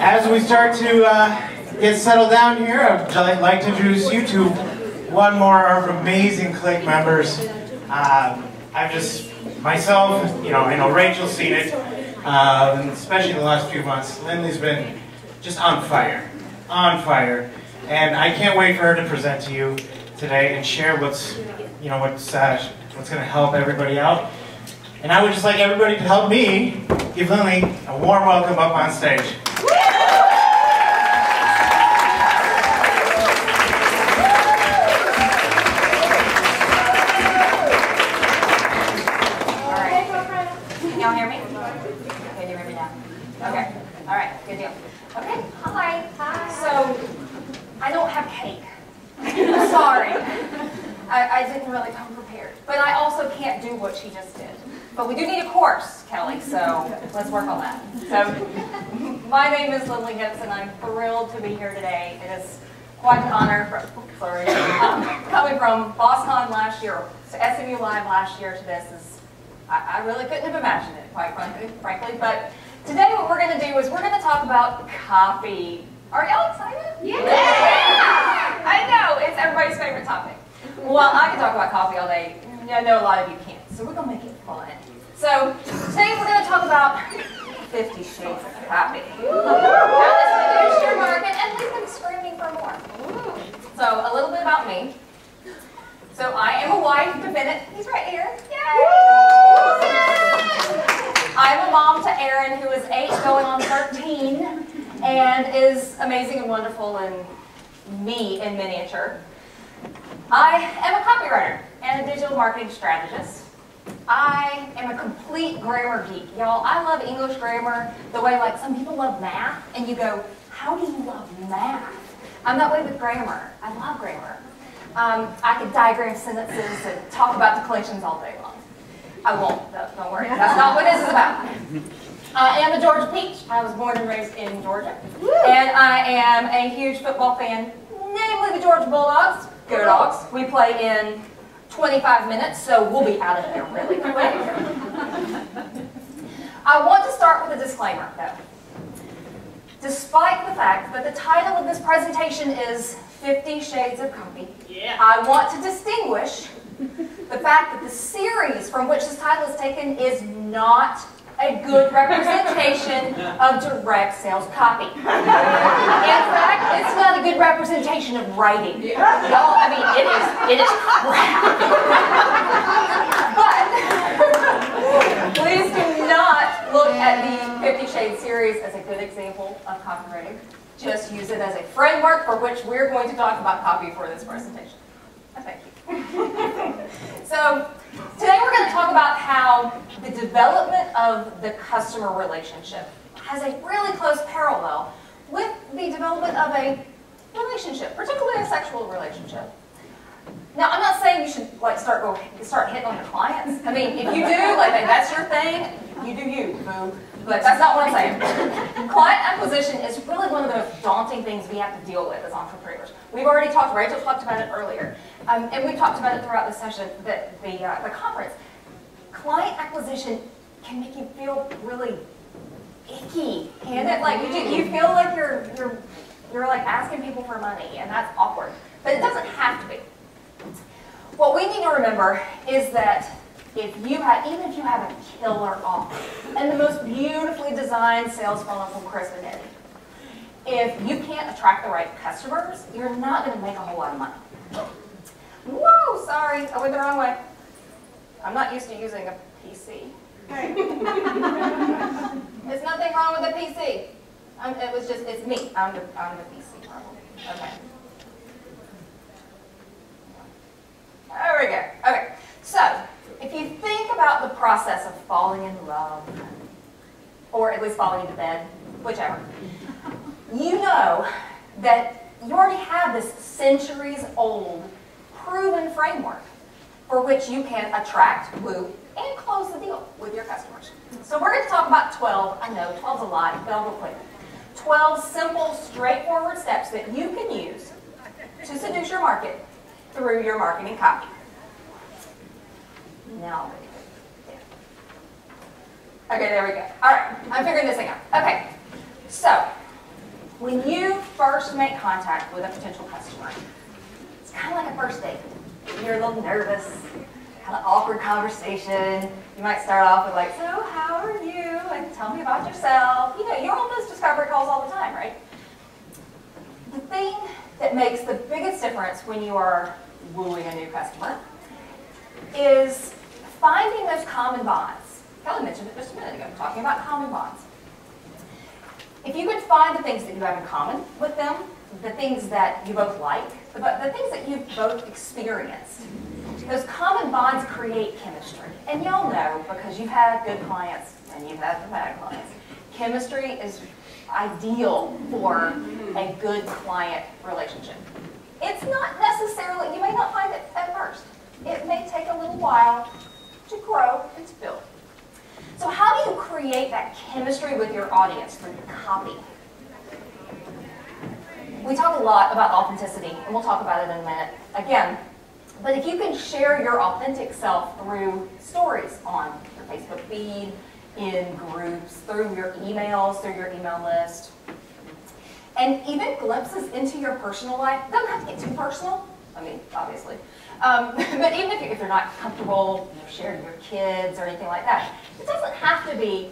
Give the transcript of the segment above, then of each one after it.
As we start to get settled down here, I'd like to introduce you to one more of our amazing Click members. I've just, myself, I know Rachel's seen it, especially in the last few months. Lindley's been just on fire, and I can't wait for her to present to you today and share what's going to help everybody out. And I would just like everybody to help me give Lindley a warm welcome up on stage. Y'all hear me? Okay, you hear me now? Okay. All right, good deal. Okay, hi. Hi. So, I don't have cake. Sorry. I didn't really come prepared. But I also can't do what she just did. But we do need a course, Kelly, so let's work on that. So, my name is Lindley Gibson. I'm thrilled to be here today. It is quite an honor, coming from BossCon last year, to SMU Live last year to this is, I really couldn't have imagined it, quite frankly. But today what we're going to do is we're going to talk about copy. Are y'all excited? Yeah! I know, it's everybody's favorite topic. Well, I can talk about copy all day. I know a lot of you can't, so we're going to make it fun. So today we're going to talk about 50 Shades of Copy. How this reduce your market and leave them screaming for more. So a little bit about me. So I am a wife to Bennett. He's right here. Yay! I'm a mom to Aaron, who is 8 going on 13, and is amazing and wonderful and me in miniature. I am a copywriter and a digital marketing strategist. I am a complete grammar geek. Y'all, I love English grammar the way like some people love math, and you go, how do you love math? I'm that way with grammar. I love grammar. I could diagram sentences and talk about declensions all day long. I won't, though, don't worry. That's not what this is about. I am a Georgia peach. I was born and raised in Georgia. And I am a huge football fan, namely the Georgia Bulldogs. Go Dogs. We play in 25 minutes, so we'll be out of there really quick. I want to start with a disclaimer, though. Despite the fact that the title of this presentation is 50 Shades of Copy, I want to distinguish the fact that the series from which this title is taken is not a good representation of direct sales copy. In fact, it's not a good representation of writing. Y'all, I mean, it is crap. But please do not look at the 50 Shades series as a good example of copywriting. Just use it as a framework for which we're going to talk about copy for this presentation. Thank you. So today we're going to talk about how the development of the customer relationship has a really close parallel with the development of a relationship, particularly a sexual relationship. Now, I'm not saying you should start hitting on your clients. I mean, if you do, like that's your thing, you do you, boo. But that's not what I'm saying. Client acquisition is really one of the most daunting things we have to deal with as entrepreneurs. We've already talked, Rachel talked about it earlier, and we've talked about it throughout the session, the conference. Client acquisition can make you feel really icky, can it? Like you feel like you're like asking people for money, and that's awkward. But it doesn't have to be. What we need to remember is that even if you have a killer offer and the most beautifully designed sales funnel from Chris and Eddie, if you can't attract the right customers, you're not going to make a whole lot of money. Whoa, sorry, I went the wrong way. I'm not used to using a PC. There's nothing wrong with a PC. It's me. I'm the PC problem. Okay. There we go. Okay, so if you think about the process of falling in love, or at least falling into bed, whichever, you know that you already have this centuries-old, proven framework for which you can attract, woo, and close the deal with your customers. So we're going to talk about 12, I know 12's a lot, but I'll go quick. 12 simple, straightforward steps that you can use to seduce your market through your marketing copy. Now, okay, there we go. All right, I'm figuring this thing out. Okay, so first make contact with a potential customer, it's kind of like a first date. You're a little nervous, kind of awkward conversation. You might start off with like, so how are you? And tell me about yourself. You know, you're on those discovery calls all the time, right? The thing that makes the biggest difference when you are wooing a new customer is finding those common bonds. Kelly mentioned it just a minute ago, talking about common bonds. If you could find the things that you have in common with them, the things that you both like, the things that you've both experienced, those common bonds create chemistry. And y'all know, because you've had good clients and you've had the bad clients, chemistry is ideal for a good client relationship. It's not necessarily, you may not find it at first. It may take a little while to grow and to build. So how do you create that chemistry with your audience through copy? We talk a lot about authenticity, and we'll talk about it in a minute again. But if you can share your authentic self through stories on your Facebook feed, in groups, through your emails, through your email list, and even glimpses into your personal life, it doesn't have to get too personal, I mean, obviously. But even if you're not comfortable sharing your kids or anything like that, it doesn't have to be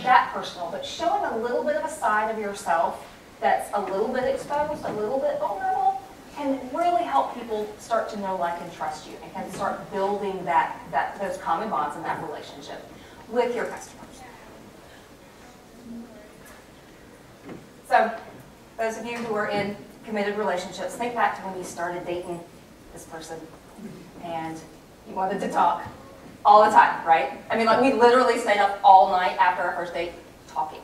that personal, but showing a little bit of a side of yourself that's a little bit exposed, a little bit vulnerable, can really help people start to know, like, and trust you, and can start building those common bonds in that relationship with your customers. So, those of you who are in committed relationships, think back to when you started dating this person and you wanted to talk all the time, right? I mean, like, we literally stayed up all night after our first date talking.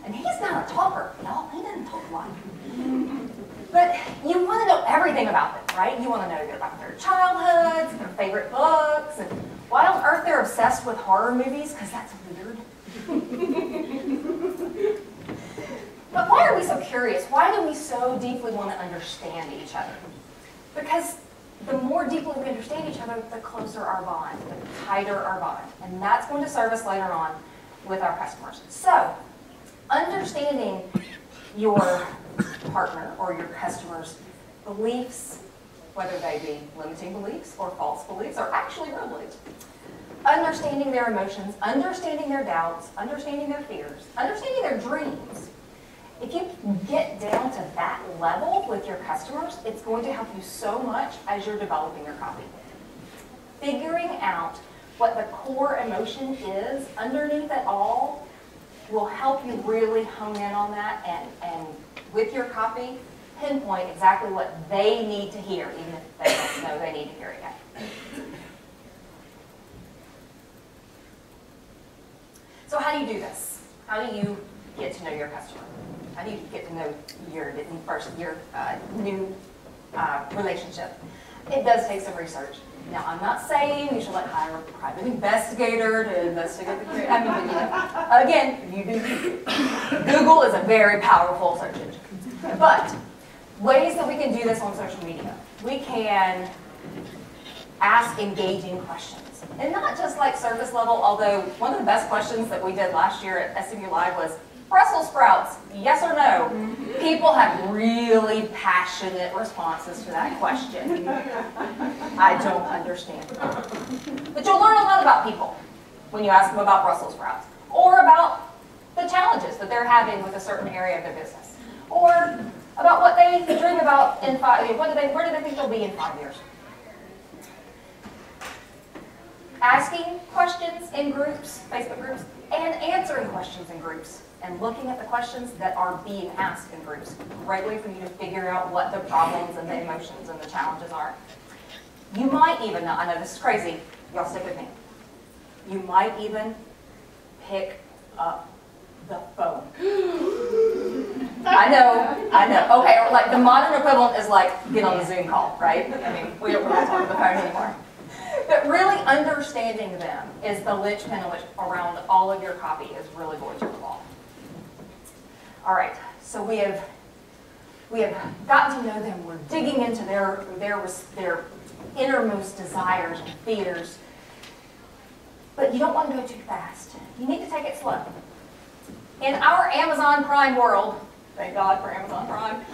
And he's not a talker, y'all. He doesn't talk a lot. But you want to know everything about them, right? You want to know about their childhoods, their favorite books, and why on earth they're obsessed with horror movies, because that's weird. But why are we so curious? Why do we so deeply want to understand each other? Because the more deeply we understand each other, the closer our bond, the tighter our bond. And that's going to serve us later on with our customers. So, understanding your partner or your customer's beliefs, whether they be limiting beliefs or false beliefs or actually real beliefs. Understanding their emotions, understanding their doubts, understanding their fears, understanding their dreams. If you get down to that level with your customers, it's going to help you so much as you're developing your copy. Figuring out what the core emotion is underneath it all will help you really hone in on that and with your copy, pinpoint exactly what they need to hear, even if they don't know they need to hear it yet. So how do you do this? How do you get to know your customer? How do you get to know your new relationship? It does take some research. Now, I'm not saying you should hire a private investigator to investigate the I mean, you know, again, you do. Google is a very powerful search engine. But ways that we can do this on social media. We can ask engaging questions. And not just like surface level, although one of the best questions that we did last year at SMU Live was, Brussels sprouts, yes or no? People have really passionate responses to that question. I don't understand. But you'll learn a lot about people when you ask them about Brussels sprouts, or about the challenges that they're having with a certain area of their business, or about what they dream about in 5 years. Where do they think they'll be in 5 years? Asking questions in groups, Facebook groups, and answering questions in groups, and looking at the questions that are being asked in groups. Great way for you to figure out what the problems and the emotions and the challenges are. You might even, I know this is crazy, y'all stick with me. You might even pick up the phone. I know. Okay, or like the modern equivalent is like get on the Zoom call, right? I mean, we don't really talk on the phone anymore. But really understanding them is the linchpin around all of your copy is really going to revolve. All right, so we have gotten to know them. We're digging into their innermost desires and fears. But you don't want to go too fast. You need to take it slow. In our Amazon Prime world, Thank God for Amazon Prime.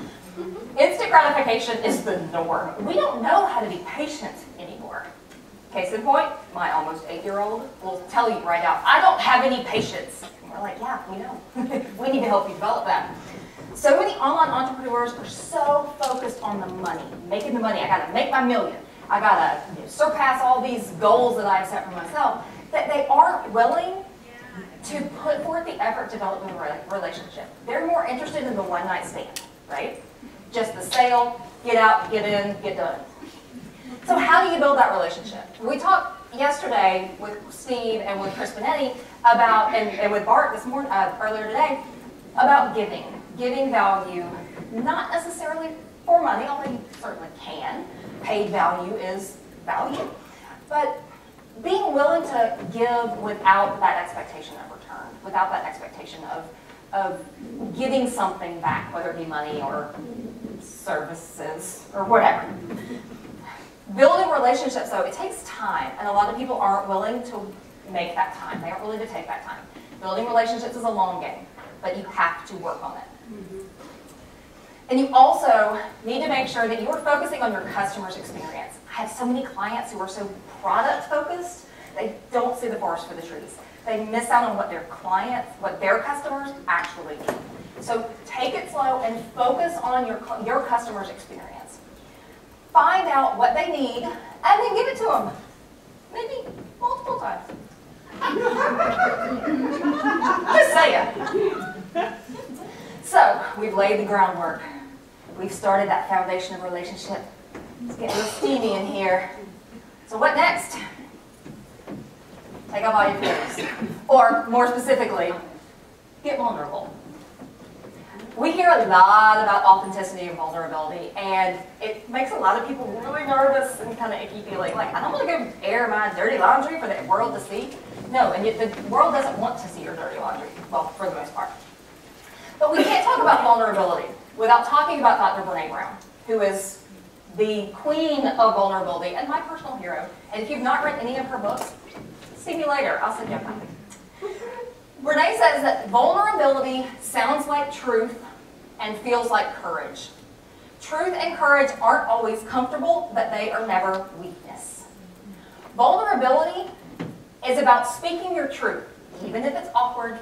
Instant gratification is the norm. We don't know how to be patient anymore. Case in point, my almost 8-year-old will tell you right now, I don't have any patience. And we're like, yeah, we know. We need to help you develop that. So many online entrepreneurs are so focused on the money, making the money. I gotta make my million. I gotta surpass all these goals that I've set for myself, that they aren't willing to put forth the effort to develop a relationship. They're more interested in the one-night stand, right? Just the sale, get out, get in, get done. So how do you build that relationship? We talked yesterday with Steve and with Chris Benetti about, and with Bart this morning, earlier today, about giving. Giving value, not necessarily for money, although you certainly can. Paid value is value. But being willing to give without that expectation of return, without that expectation of getting something back, whether it be money or services or whatever. Building relationships, though, it takes time, and a lot of people aren't willing to make that time. They aren't willing to take that time. Building relationships is a long game, but you have to work on it. And you also need to make sure that you are focusing on your customer's experience. I have so many clients who are so product focused, they don't see the forest for the trees. They miss out on what their clients, what their customers actually need. So take it slow and focus on your customer's experience. Find out what they need and then give it to them. Maybe multiple times. Just saying. So we've laid the groundwork. We've started that foundation of relationship. It's getting a little steamy in here. So what next? Take off all your clothes. Or more specifically, get vulnerable. We hear a lot about authenticity and vulnerability, and it makes a lot of people really nervous and kind of icky feeling. Like, I don't want to go air my dirty laundry for the world to see. No, and yet the world doesn't want to see your dirty laundry, well, for the most part. But we can't talk about vulnerability without talking about Dr. Brené Brown, who is the queen of vulnerability and my personal hero. And if you've not read any of her books, see me later. I'll send you a copy. Brené says that vulnerability sounds like truth and feels like courage. Truth and courage aren't always comfortable, but they are never weakness. Vulnerability is about speaking your truth, even if it's awkward,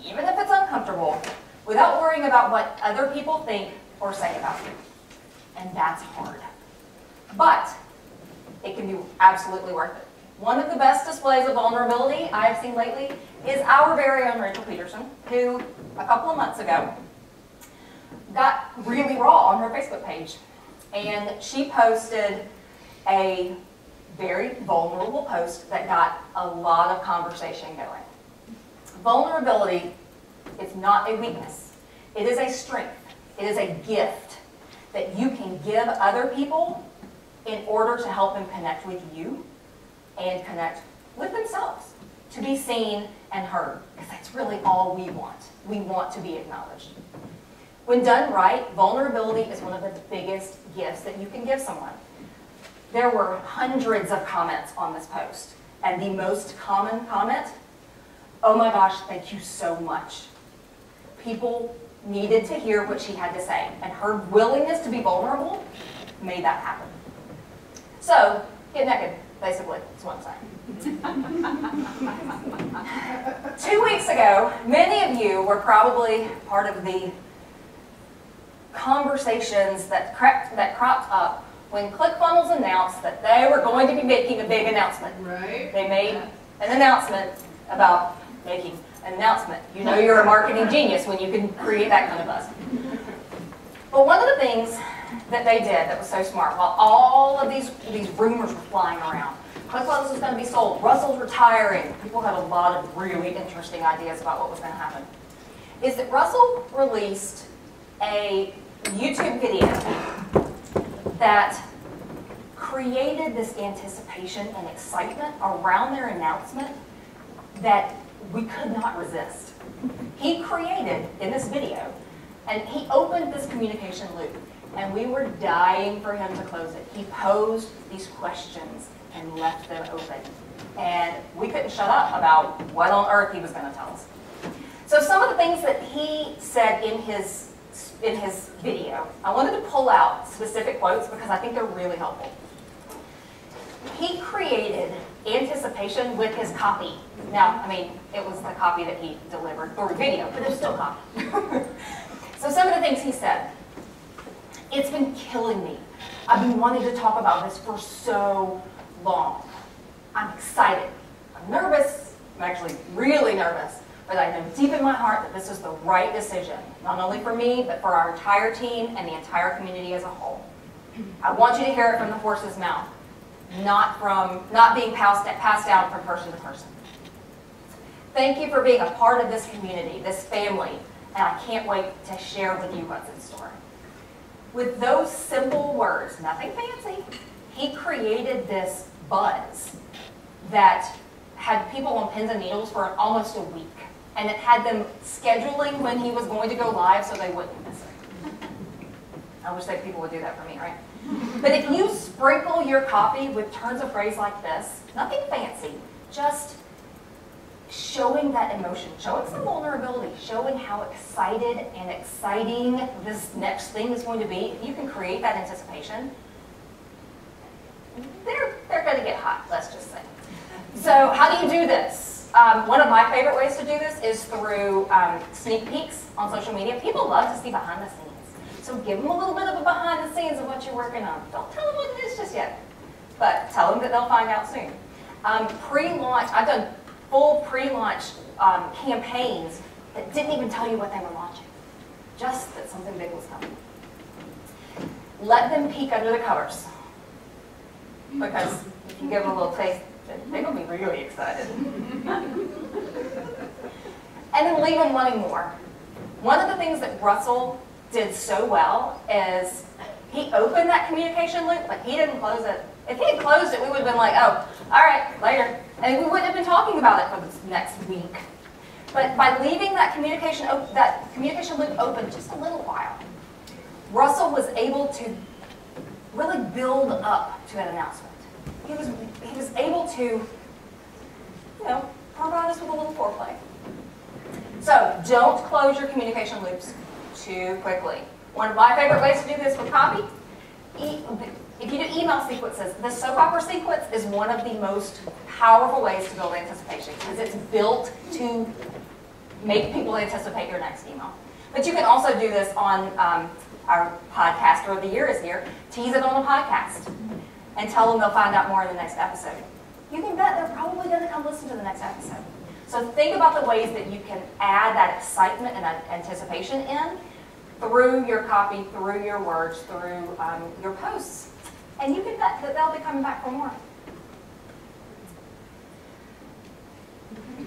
even if it's uncomfortable, without worrying about what other people think or say about you. And that's hard. But it can be absolutely worth it. One of the best displays of vulnerability I've seen lately is our very own Rachel Peterson, who a couple of months ago got really raw on her Facebook page. And she posted a very vulnerable post that got a lot of conversation going. Vulnerability is not a weakness. It is a strength. It is a gift that you can give other people in order to help them connect with you and connect with themselves, to be seen and heard, because that's really all we want. We want to be acknowledged. When done right, vulnerability is one of the biggest gifts that you can give someone. There were hundreds of comments on this post, and the most common comment, oh my gosh, thank you so much. People needed to hear what she had to say, and her willingness to be vulnerable made that happen. So, get naked, basically, is what I'm saying. 2 weeks ago, many of you were probably part of the conversations that cropped up when ClickFunnels announced that they were going to be making a big announcement. Right. They made an announcement about making an announcement. You know you're a marketing genius when you can create that kind of buzz. But one of the things that they did that was so smart, while all of these rumors were flying around, ClickFunnels is going to be sold, Russell's retiring, people had a lot of really interesting ideas about what was going to happen, is that Russell released a YouTube video that created this anticipation and excitement around their announcement that we could not resist. He created, in this video, and he opened this communication loop, and we were dying for him to close it. He posed these questions and left them open. And we couldn't shut up about what on earth he was going to tell us. So some of the things that he said in his video. I wanted to pull out specific quotes because I think they're really helpful. He created anticipation with his copy. Now, I mean, it was the copy that he delivered through video, but it was still copy. So some of the things he said. It's been killing me. I've been wanting to talk about this for so long. I'm excited. I'm nervous. I'm actually really nervous. But I know deep in my heart that this is the right decision, not only for me, but for our entire team and the entire community as a whole. I want you to hear it from the horse's mouth, not being passed down from person to person. Thank you for being a part of this community, this family, and I can't wait to share with you what's in store. With those simple words, nothing fancy, he created this buzz that had people on pins and needles for almost a week. And it had them scheduling when he was going to go live so they wouldn't miss it. I wish that people would do that for me, right? But if you sprinkle your copy with turns of phrase like this, nothing fancy, just showing that emotion, showing some vulnerability, showing how excited and exciting this next thing is going to be, if you can create that anticipation, they're going to get hot, let's just say. So how do you do this? One of my favorite ways to do this is through sneak peeks on social media. People love to see behind the scenes. So give them a little bit of a behind the scenes of what you're working on. Don't tell them what it is just yet, but tell them that they'll find out soon. Pre-launch, I've done full pre-launch campaigns that didn't even tell you what they were launching, just that something big was coming. Let them peek under the covers, because if you give them a little taste, they're going to be really excited. And then leave them wanting more. One of the things that Russell did so well is he opened that communication loop, but he didn't close it. If he had closed it, we would have been like, oh, all right, later. And we wouldn't have been talking about it for the next week. But by leaving that communication loop open just a little while, Russell was able to really build up to an announcement. He was able to, provide us with a little foreplay. So don't close your communication loops too quickly. One of my favorite ways to do this with copy, if you do email sequences, the soap opera sequence is one of the most powerful ways to build anticipation because it's built to make people anticipate your next email. But you can also do this on our podcaster of the year is here, tease it on the podcast and tell them they'll find out more in the next episode. You can bet they're probably going to come listen to the next episode. So think about the ways that you can add that excitement and that anticipation in through your copy, through your words, through your posts. And you can bet that they'll be coming back for more.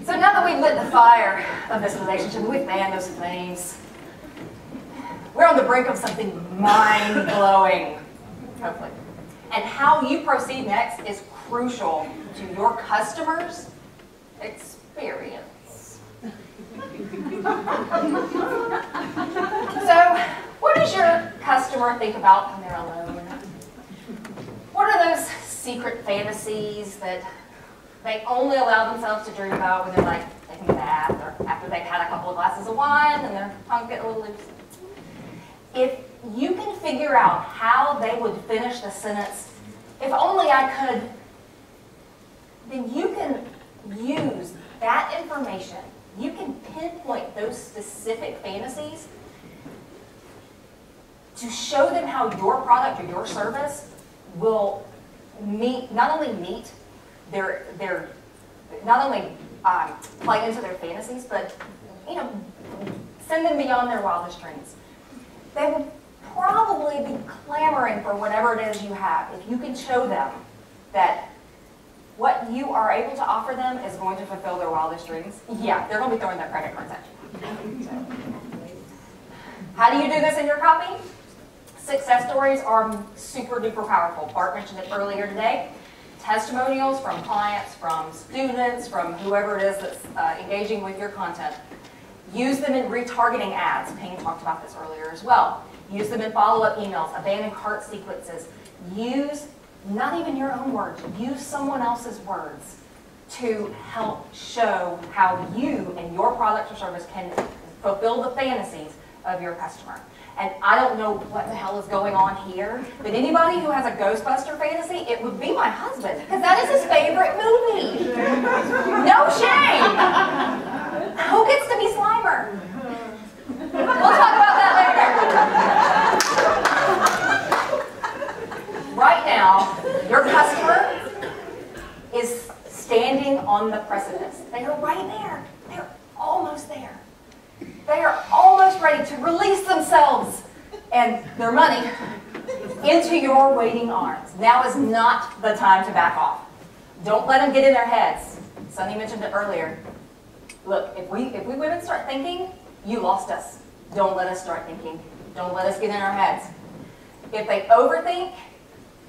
So now that we've lit the fire of this relationship, we've fanned those flames, we're on the brink of something mind-blowing, hopefully. And how you proceed next is crucial to your customers' experience. So, what does your customer think about when they're alone? What are those secret fantasies that they only allow themselves to dream about when they're like taking a bath or after they've had a couple of glasses of wine and their tongue's getting a little loose? If you can figure out how they would finish the sentence, if only I could, then you can use that information. You can pinpoint those specific fantasies to show them how your product or your service will not only play into their fantasies, but send them beyond their wildest dreams. They will probably be clamoring for whatever it is you have. If you can show them that what you are able to offer them is going to fulfill their wildest dreams, yeah, they're going to be throwing their credit cards at you. So, how do you do this in your copy? Success stories are super duper powerful. Bart mentioned it earlier today. Testimonials from clients, from students, from whoever it is that's engaging with your content. Use them in retargeting ads. Payne talked about this earlier as well. Use them in follow-up emails, abandoned cart sequences. Use, not even your own words, use someone else's words to help show how you and your product or service can fulfill the fantasies of your customer. And I don't know what the hell is going on here, but anybody who has a Ghostbuster fantasy, it would be my husband, because that is his favorite movie. No shame. Who gets to be Slimer? We'll talk about that later. Right now, your customer is standing on the precipice. They are right there. They're almost there. They are almost ready to release themselves and their money into your waiting arms. Now is not the time to back off. Don't let them get in their heads. Sunny mentioned it earlier. Look, if we women start thinking, you lost us. Don't let us start thinking. Don't let us get in our heads. If they overthink,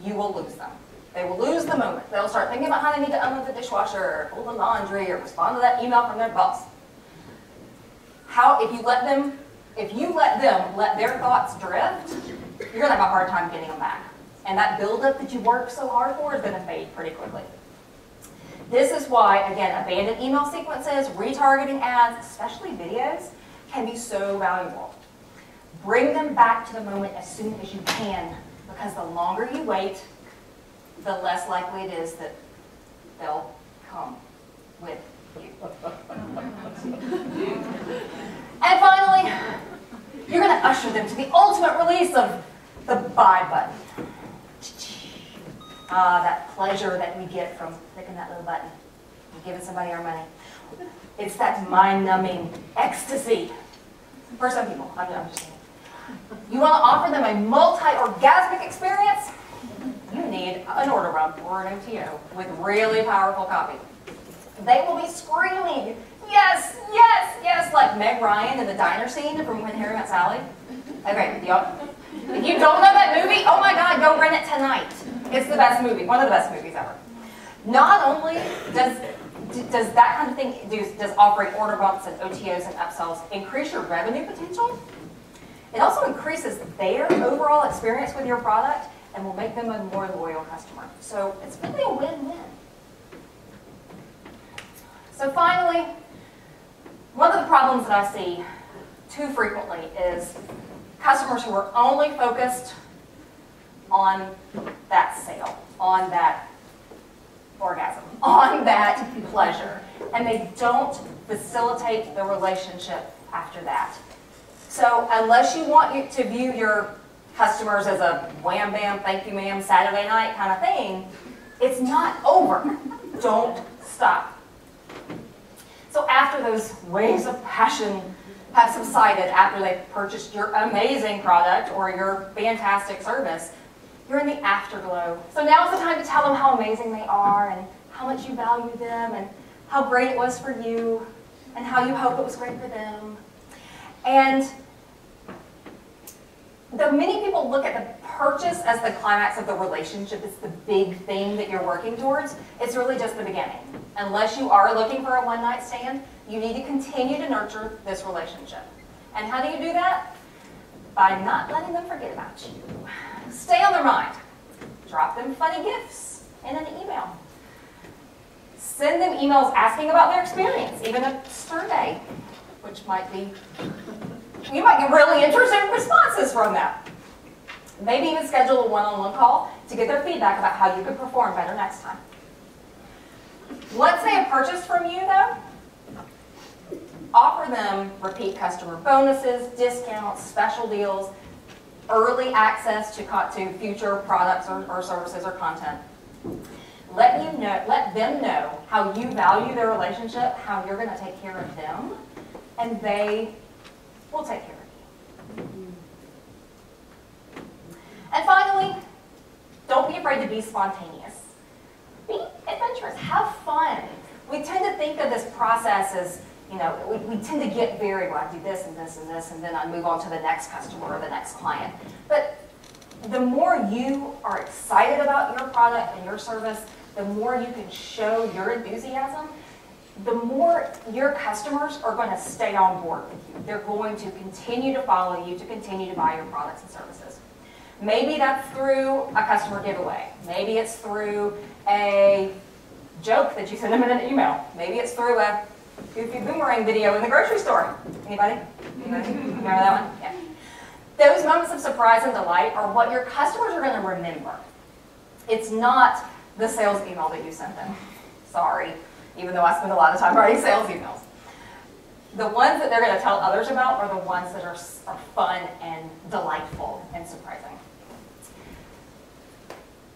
you will lose them. They will lose the moment. They'll start thinking about how they need to unload the dishwasher or fold the laundry or respond to that email from their boss. If you let them let their thoughts drift, you're going to have a hard time getting them back. And that buildup that you work so hard for is going to fade pretty quickly. This is why, again, abandoned email sequences, retargeting ads, especially videos, can be so valuable. Bring them back to the moment as soon as you can, because the longer you wait, the less likely it is that they'll come with you. And finally, you're going to usher them to the ultimate release of the buy button. That pleasure that we get from clicking that little button and giving somebody our money. It's that mind-numbing ecstasy. For some people, I'm just saying. You want to offer them a multi-orgasmic experience? You need an order bump or an OTO with really powerful copy. They will be screaming, yes, yes, yes, like Meg Ryan in the diner scene from When Harry Met Sally. Okay, if you don't know that movie, oh my God, go rent it tonight. It's the best movie, one of the best movies ever. Not only does that kind of thing, does offering order bumps and OTOs and upsells increase your revenue potential, it also increases their overall experience with your product and will make them a more loyal customer. So it's really a win-win. So finally, one of the problems that I see too frequently is customers who are only focused on that sale, on that orgasm, on that pleasure, and they don't facilitate the relationship after that. So unless you want to view your customers as a wham bam, thank you ma'am, Saturday night kind of thing, it's not over. Don't stop. So after those waves of passion have subsided, after they've purchased your amazing product or your fantastic service, you're in the afterglow. So now's the time to tell them how amazing they are and how much you value them and how great it was for you and how you hope it was great for them. And though many people look at the purchase as the climax of the relationship, it's the big thing that you're working towards, it's really just the beginning. Unless you are looking for a one-night stand, you need to continue to nurture this relationship. And how do you do that? By not letting them forget about you. Stay on their mind. Drop them funny gifts in an email. Send them emails asking about their experience, even a survey, which might be, you might get really interesting responses from that. Maybe even schedule a one-on-one call to get their feedback about how you could perform better next time. Once they have purchased from you, though, offer them repeat customer bonuses, discounts, special deals, early access to future products or services or content. Let them know how you value their relationship, how you're going to take care of them, and they will take care of you. And finally, don't be afraid to be spontaneous. Be adventurous. Have fun. We tend to think of this process as, we tend to get very, well, I do this and this and this, and then I move on to the next customer or the next client. But the more you are excited about your product and your service, the more you can show your enthusiasm, the more your customers are going to stay on board with you. They're going to continue to follow you, to continue to buy your products and services. Maybe that's through a customer giveaway. Maybe it's through a joke that you send them in an email. Maybe it's through a goofy boomerang video in the grocery store. Anybody? Remember that one? Yeah. those moments of surprise and delight are what your customers are going to remember. It's not the sales email that you sent them. Sorry, even though I spend a lot of time writing sales emails. The ones that they're going to tell others about are the ones that are fun and delightful and surprising.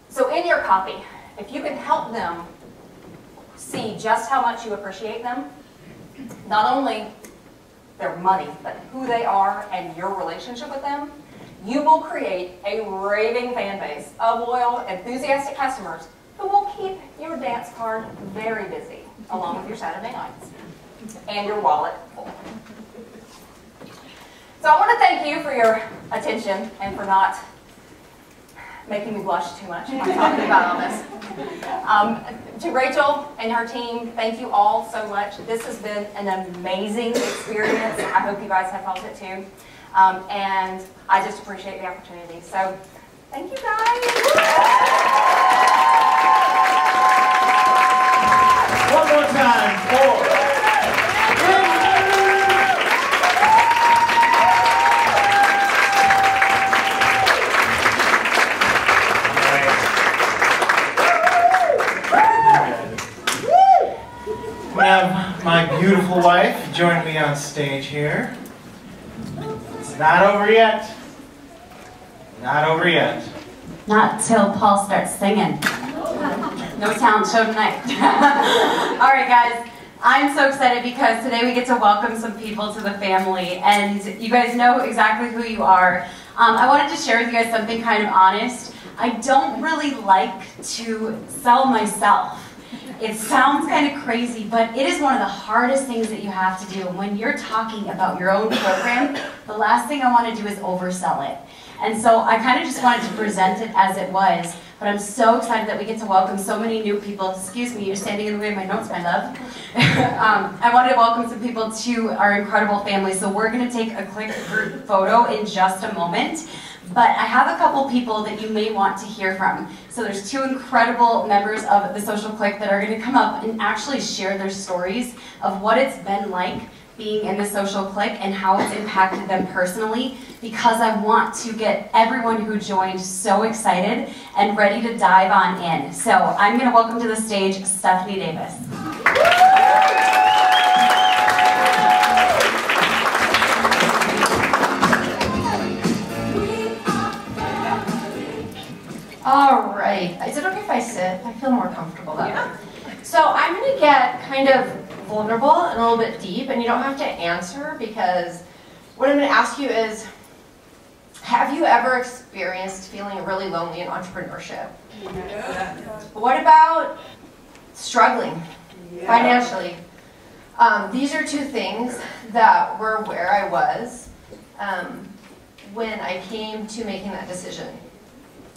So in your copy, if you can help them see just how much you appreciate them, not only their money, but who they are and your relationship with them, you will create a raving fan base of loyal, enthusiastic customers who will keep your dance card very busy, along with your Saturday nights and your wallet full. So I want to thank you for your attention and for not making me blush too much by talking about all this. To Rachel and her team, thank you all so much. This has been an amazing experience. I hope you guys have felt it too. And I just appreciate the opportunity. So thank you guys. One more time for I have my beautiful wife join me on stage here. It's not over yet. Not over yet. Not till Paul starts singing. No talent show tonight. All right, guys. I'm so excited because today we get to welcome some people to the family, and you guys know exactly who you are. I wanted to share with you guys something kind of honest. I don't really like to sell myself. It sounds kind of crazy, but it is one of the hardest things that you have to do. When you're talking about your own program, the last thing I want to do is oversell it. And so I kind of just wanted to present it as it was, but I'm so excited that we get to welcome so many new people. Excuse me, you're standing in the way of my notes, my love. I wanted to welcome some people to our incredible family, so we're going to take a quick group photo in just a moment. But I have a couple people that you may want to hear from. So there's two incredible members of the Social Clique that are going to come up and actually share their stories of what it's been like being in the Social Clique and how it's impacted them personally, because I want to get everyone who joined so excited and ready to dive on in. So I'm going to welcome to the stage Stephanie Davis. All right. Is it okay if I sit? I feel more comfortable that way. So I'm going to get kind of vulnerable and a little bit deep, and you don't have to answer, because what I'm going to ask you is, have you ever experienced feeling really lonely in entrepreneurship? Yeah. What about struggling financially? These are two things that were where I was when I came to making that decision.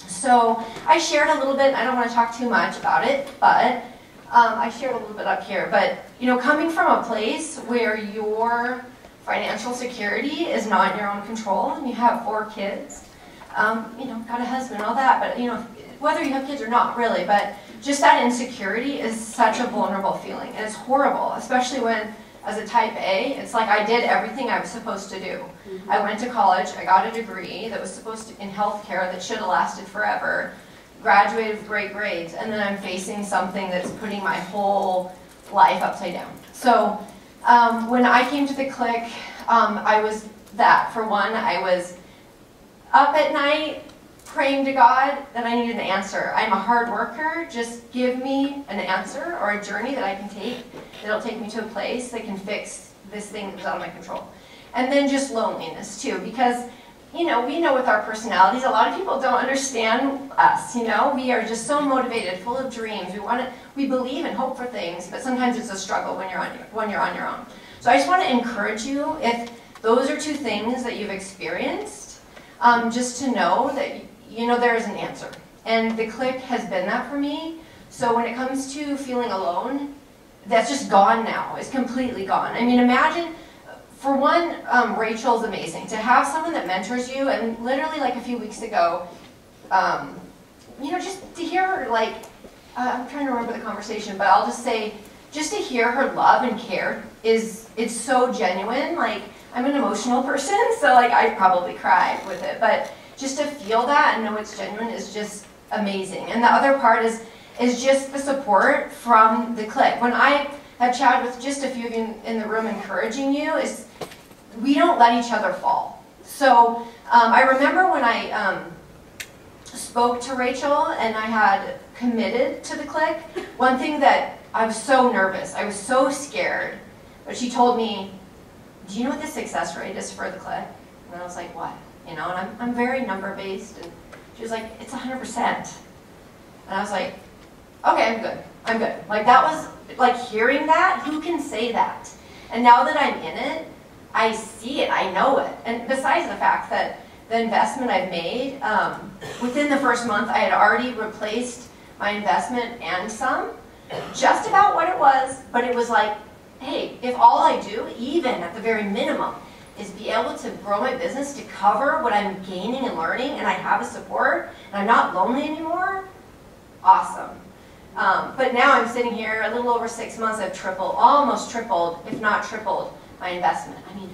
So I shared a little bit. I don't want to talk too much about it, but I shared a little bit up here. But you know, coming from a place where your financial security is not in your own control, and you have 4 kids, you know, got a husband, all that. But you know, whether you have kids or not, really, but just that insecurity is such a vulnerable feeling, and it's horrible, especially when, as a type A, it's like I did everything I was supposed to do. I went to college, I got a degree that was supposed to in healthcare that should have lasted forever, graduated with great grades, and then I'm facing something that's putting my whole life upside down. So when I came to the Clique, I was that. For one, I was up at night praying to God that I needed an answer. I'm a hard worker. Just give me an answer or a journey that I can take that'll take me to a place that can fix this thing that's out of my control. And then just loneliness too, because you know, we know with our personalities, a lot of people don't understand us. You know, we are just so motivated, full of dreams. We believe and hope for things, but sometimes it's a struggle when you're on your own. So I just want to encourage you, if those are two things that you've experienced, just to know that you know there is an answer. And the Clique has been that for me. So when it comes to feeling alone, that's just gone now. It's completely gone. I mean, imagine. For one, Rachel's amazing. To have someone that mentors you, and literally like a few weeks ago, you know, just to hear her, like, I'm trying to remember the conversation, but I'll just say, just to hear her love and care it's so genuine. Like, I'm an emotional person, so like I'd probably cry with it. But just to feel that and know it's genuine is just amazing. And the other part is just the support from the clique. When I have chatted with just a few of you in the room encouraging you, is we don't let each other fall. So I remember when I spoke to Rachel and I had committed to the clique, one thing that I was so nervous, I was so scared, but she told me, do you know what the success rate is for the clique? And I was like, what? You know, and I'm very number based, and she was like, it's 100%. And I was like, okay, I'm good, I'm good. Like that was, like hearing that, who can say that? And now that I'm in it, I see it, I know it. And besides the fact that the investment I've made, within the first month I had already replaced my investment and some, just about what it was, but it was like, hey, if all I do, even at the very minimum, is be able to grow my business to cover what I'm gaining and learning, and I have a support, and I'm not lonely anymore, awesome. But now I'm sitting here, a little over 6 months, I've tripled, almost tripled, if not tripled, my investment. I mean,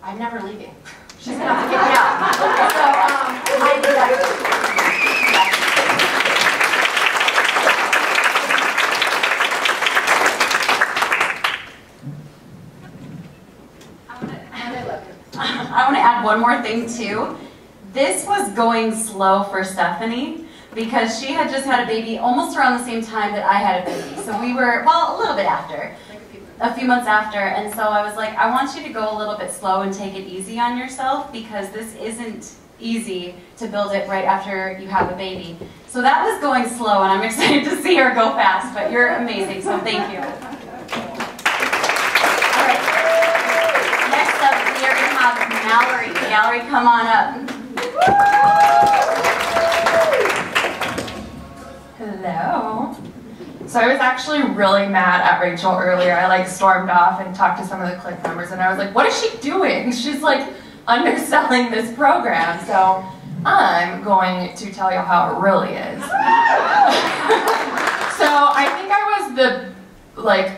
I'm never leaving. She's gonna have to kick me out. So, I did that. I want to add one more thing too. This was going slow for Stephanie because she had just had a baby almost around the same time that I had a baby. So we were, well, a little bit after, a few months after. And so I was like, I want you to go a little bit slow and take it easy on yourself because this isn't easy to build it right after you have a baby. So that was going slow, and I'm excited to see her go fast, but you're amazing, so thank you. All right. Next up, we are going to have Mallory. Mallory, come on up. Hello. So I was actually really mad at Rachel earlier. I like stormed off and talked to some of the clique members, and I was like, what is she doing? She's like underselling this program. So I'm going to tell you how it really is. So I think I was the like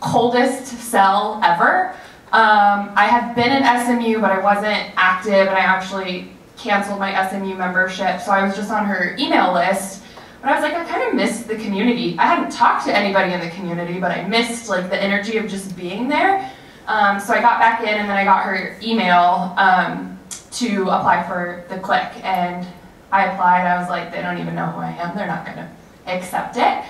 coldest sell ever. I had been in SMU, but I wasn't active, and I actually canceled my SMU membership, so I was just on her email list. But I was like, I kind of missed the community. I hadn't talked to anybody in the community, but I missed like the energy of just being there. So I got back in, and then I got her email to apply for the clique, and I applied. I was like, they don't even know who I am. They're not going to accept it.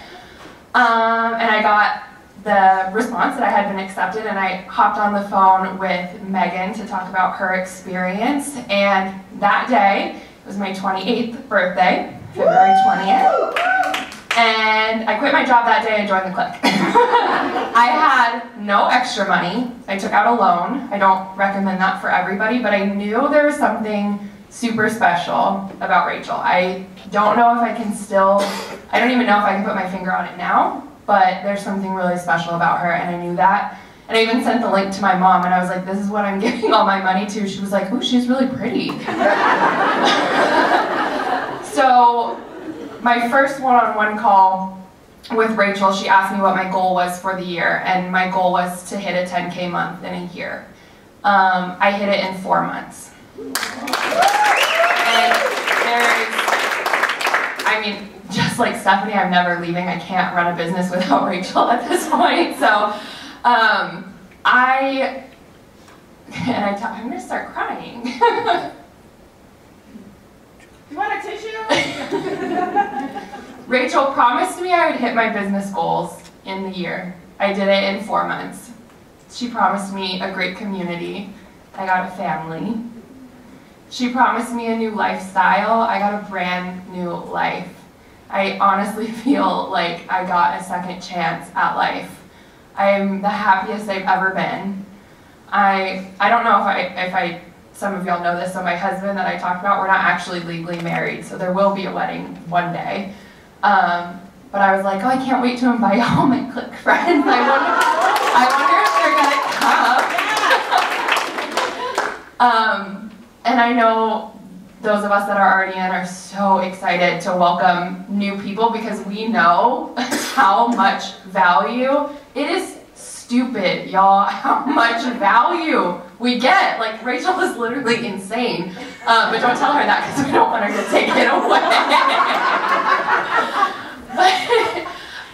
And I got the response that I had been accepted, and I hopped on the phone with Megan to talk about her experience. And that day, it was my 28th birthday, February 20th. And I quit my job that day and joined the clique. I had no extra money. I took out a loan. I don't recommend that for everybody, but I knew there was something super special about Rachel. I don't know if I can still, I don't even know if I can put my finger on it now, but there's something really special about her, and I knew that. And I even sent the link to my mom, and I was like, this is what I'm giving all my money to. She was like, ooh, she's really pretty. So my first one-on-one call with Rachel, she asked me what my goal was for the year, and my goal was to hit a 10K month in a year. I hit it in 4 months. And I mean, just like Stephanie, I'm never leaving. I can't run a business without Rachel at this point. So I'm gonna start crying. You want a tissue? Rachel promised me I would hit my business goals in the year. I did it in 4 months. She promised me a great community. I got a family. She promised me a new lifestyle. I got a brand new life. I honestly feel like I got a second chance at life. I'm the happiest I've ever been. I don't know if some of y'all know this, so my husband that I talked about, we're not actually legally married, so there will be a wedding one day. But I was like, oh, I can't wait to invite all my clique friends. I wonder if they're gonna come. And I know those of us that are already in are so excited to welcome new people because we know how much value it is stupid, y'all, how much value we get. Like, Rachel is literally insane. But don't tell her that because we don't want her to take it away. But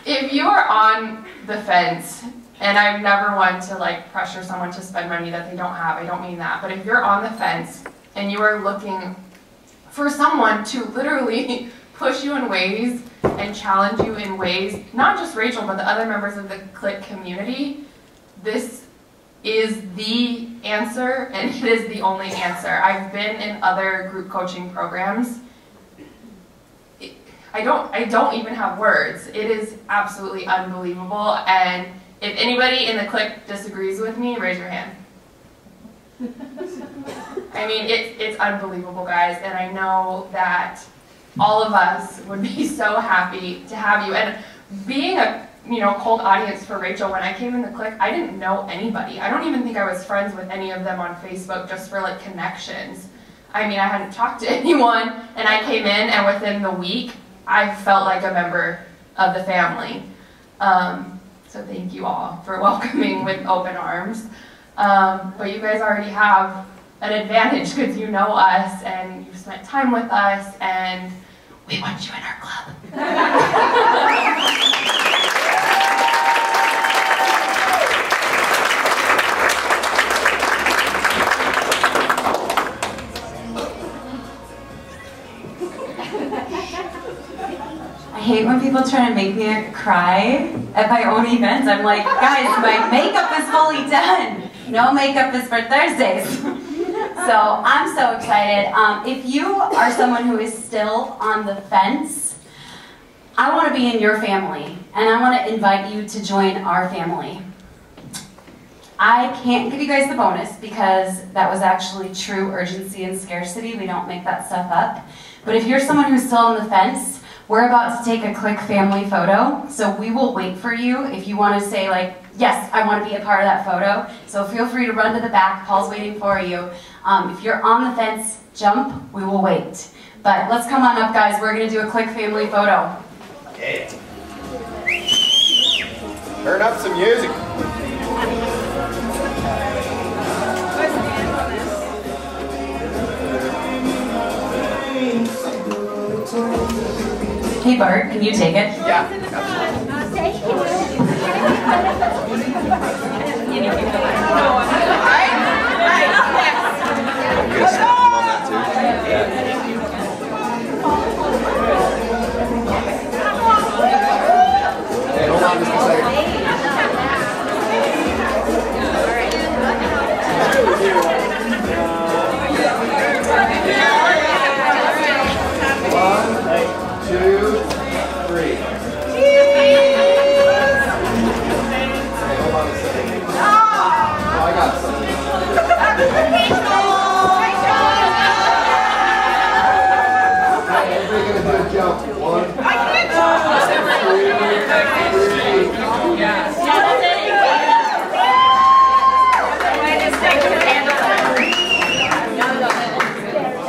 if you are on the fence, and I'm never one to like pressure someone to spend money that they don't have, I don't mean that, but if you're on the fence and you are looking for someone to literally push you in ways and challenge you in ways, not just Rachel, but the other members of the Click community, this is the answer, and it is the only answer. I've been in other group coaching programs. I don't even have words. It is absolutely unbelievable, and if anybody in the Click disagrees with me, raise your hand. I mean, it's unbelievable, guys, and I know that all of us would be so happy to have you. And being a cold audience for Rachel, when I came in the Click, I didn't know anybody. I don't even think I was friends with any of them on Facebook just for like connections. I mean, I hadn't talked to anyone, and I came in, and within the week, I felt like a member of the family. So thank you all for welcoming with open arms. But you guys already have an advantage because you know us and you've spent time with us, and we want you in our club. I hate when people try to make me cry at my own events. I'm like, guys, my makeup is fully done. No makeup is for Thursdays. So I'm so excited. If you are someone who is still on the fence, I want to be in your family, and I want to invite you to join our family. I can't give you guys the bonus because that was actually true urgency and scarcity. We don't make that stuff up. But if you're someone who's still on the fence, we're about to take a Click family photo, so we will wait for you if you want to say like, yes, I want to be a part of that photo. So feel free to run to the back, Paul's waiting for you. If you're on the fence, jump, we will wait. But let's come on up, guys, we're gonna do a Click family photo. Yeah. Turn up some music. Hey Bart, can you take it? Yeah, absolutely. You guys on that too? Yeah. Hey, hold on just a second.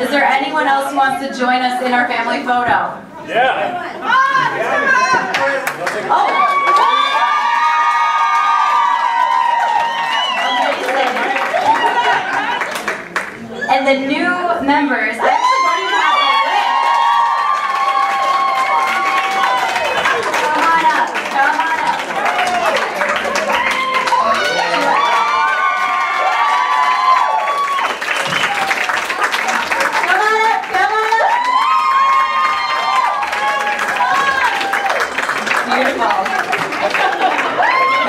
Is there anyone else who wants to join us in our family photo? Yeah. Oh. Amazing. And the new members, I actually don't even have a list. Come on up, come on up. Come on up, come on up. Beautiful.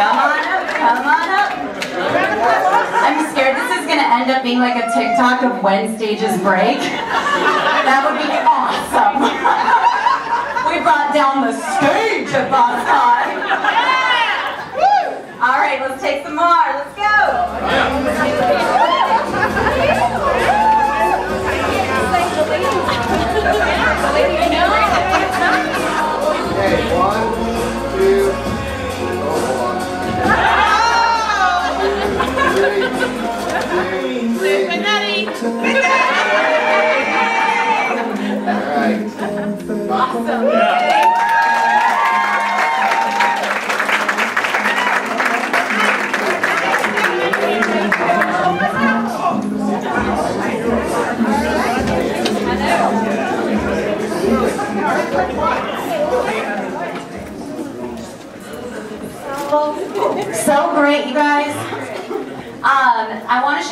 Come on up, come on up. I'm scared this is going to end up being like a TikTok of when stages break. That would be awesome. We brought down the stage at boss time. All right, let's take some more. Let's go. Okay, 1, 2, hold on. 2, 3, 4. All right. Awesome.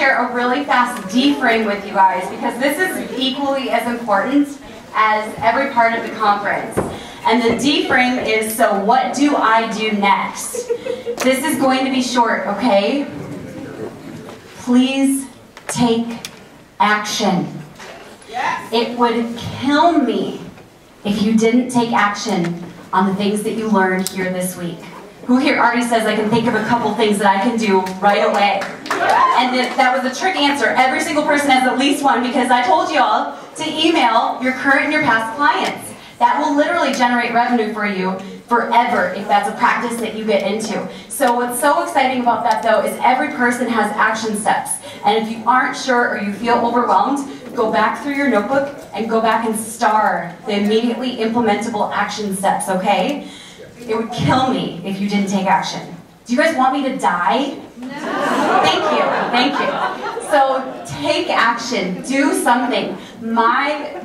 share a really fast D frame with you guys because this is equally as important as every part of the conference. And the D frame is, so what do I do next? This is going to be short, okay? Please take action. It would kill me if you didn't take action on the things that you learned here this week. Who here already says, I can think of a couple things that I can do right away? And that was a trick answer. Every single person has at least one because I told you all to email your current and your past clients. That will literally generate revenue for you forever if that's a practice that you get into. So what's so exciting about that though is every person has action steps. And if you aren't sure or you feel overwhelmed, go back through your notebook and go back and star the immediately implementable action steps, okay? It would kill me if you didn't take action. Do you guys want me to die? No. Thank you, thank you. So take action, do something.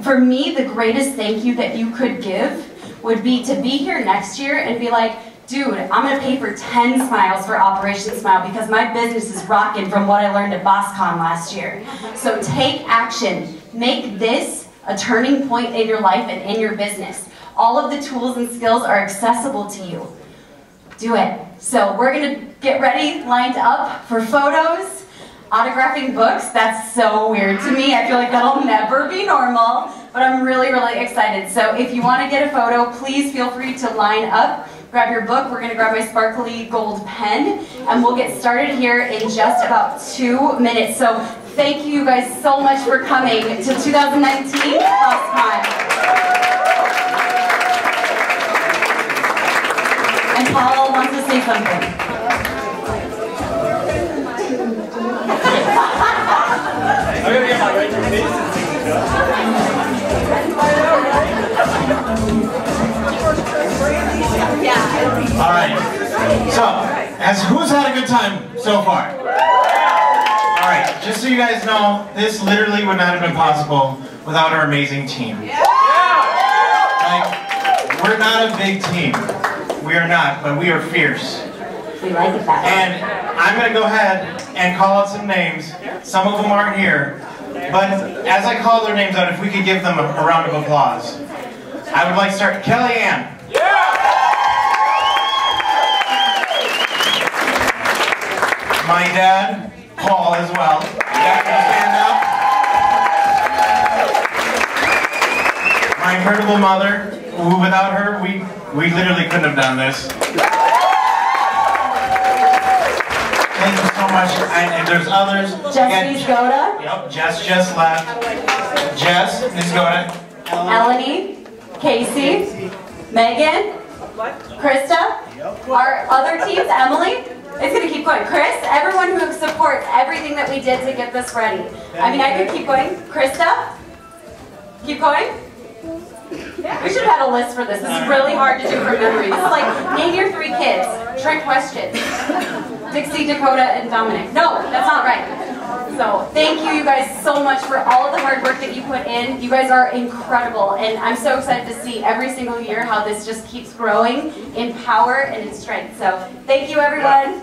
For me, the greatest thank you that you could give would be to be here next year and be like, dude, I'm gonna pay for 10 smiles for Operation Smile because my business is rocking from what I learned at BossCon last year. So take action. Make this a turning point in your life and in your business. All of the tools and skills are accessible to you. Do it. So we're gonna get ready, lined up for photos, autographing books. That's so weird to me. I feel like that'll never be normal, but I'm really, really excited. So if you wanna get a photo, please feel free to line up, grab your book. We're gonna grab my sparkly gold pen, and we'll get started here in just about 2 minutes. So thank you guys so much for coming to 2019 BossCon. And Paul wants to say something. All right. So, who's had a good time so far? All right. Just so you guys know, this literally would not have been possible without our amazing team. Like, we're not a big team. We are not, but we are fierce. We like it that way. And I'm going to go ahead and call out some names. Some of them aren't here. But as I call their names out, if we could give them a round of applause. I would like to start Kellyanne. My dad, Paul, as well. Dad, can you stand up? My incredible mother, who without her, we literally couldn't have done this. Thank you so much. And there's others. Jess Nisgoda. Yep, Jess just left. Jess Nisgoda. Eleni. Casey. Megan. Krista. Our other teams, Emily. It's going to keep going. Chris, everyone who supports everything that we did to get this ready. I mean, I could keep going. Krista. Keep going. We should have had a list for this. This is really hard to do from memory. This is like, name your 3 kids. Trick question. Dixie, Dakota, and Dominic. No, that's not right. So thank you guys so much for all of the hard work that you put in. You guys are incredible, and I'm so excited to see every single year how this just keeps growing in power and in strength. So thank you, everyone.